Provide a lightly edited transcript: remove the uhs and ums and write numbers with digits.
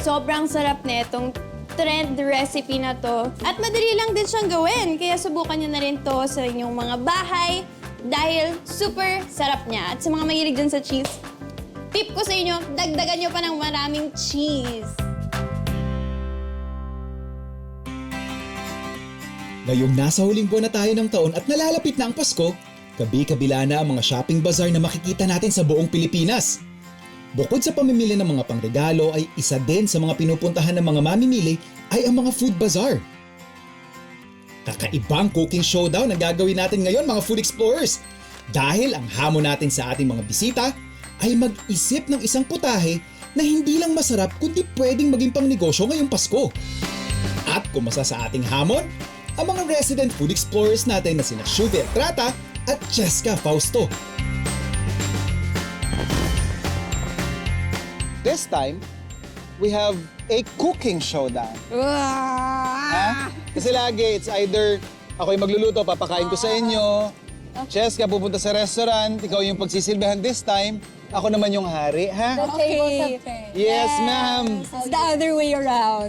Sobrang sarap netong trend recipe na to. At madali lang din siyang gawin. Kaya subukan nyo na rin to sa inyong mga bahay dahil super sarap niya. At sa mga mahilig dyan sa cheese, tip ko sa inyo, dagdagan nyo pa ng maraming cheese. Ngayong nasa huling buwan na tayo ng taon at nalalapit na ang Pasko, kabi-kabila na ang mga shopping bazaar na makikita natin sa buong Pilipinas. Bukod sa pamimili ng mga pangregalo ay isa din sa mga pinupuntahan ng mga mamimili ay ang mga food bazaar. Kakaibang cooking showdown na gagawin natin ngayon mga food explorers dahil ang hamon natin sa ating mga bisita ay mag-isip ng isang putahe na hindi lang masarap kundi pwedeng maging pangnegosyo ngayong Pasko. At kumasa sa ating hamon, ang mga resident food explorers natin na sina Shuvi Etrata at Cheska Fausto. This time, we have a cooking showdown. Ha? Kasi lagi, it's either ako yung magluluto, papakain ko sa inyo. Cheska pupunta sa restaurant, ikaw yung pagsisilbihan this time. Ako naman yung hari, ha? The tables have changed. Yes, ma'am. It's the other way around.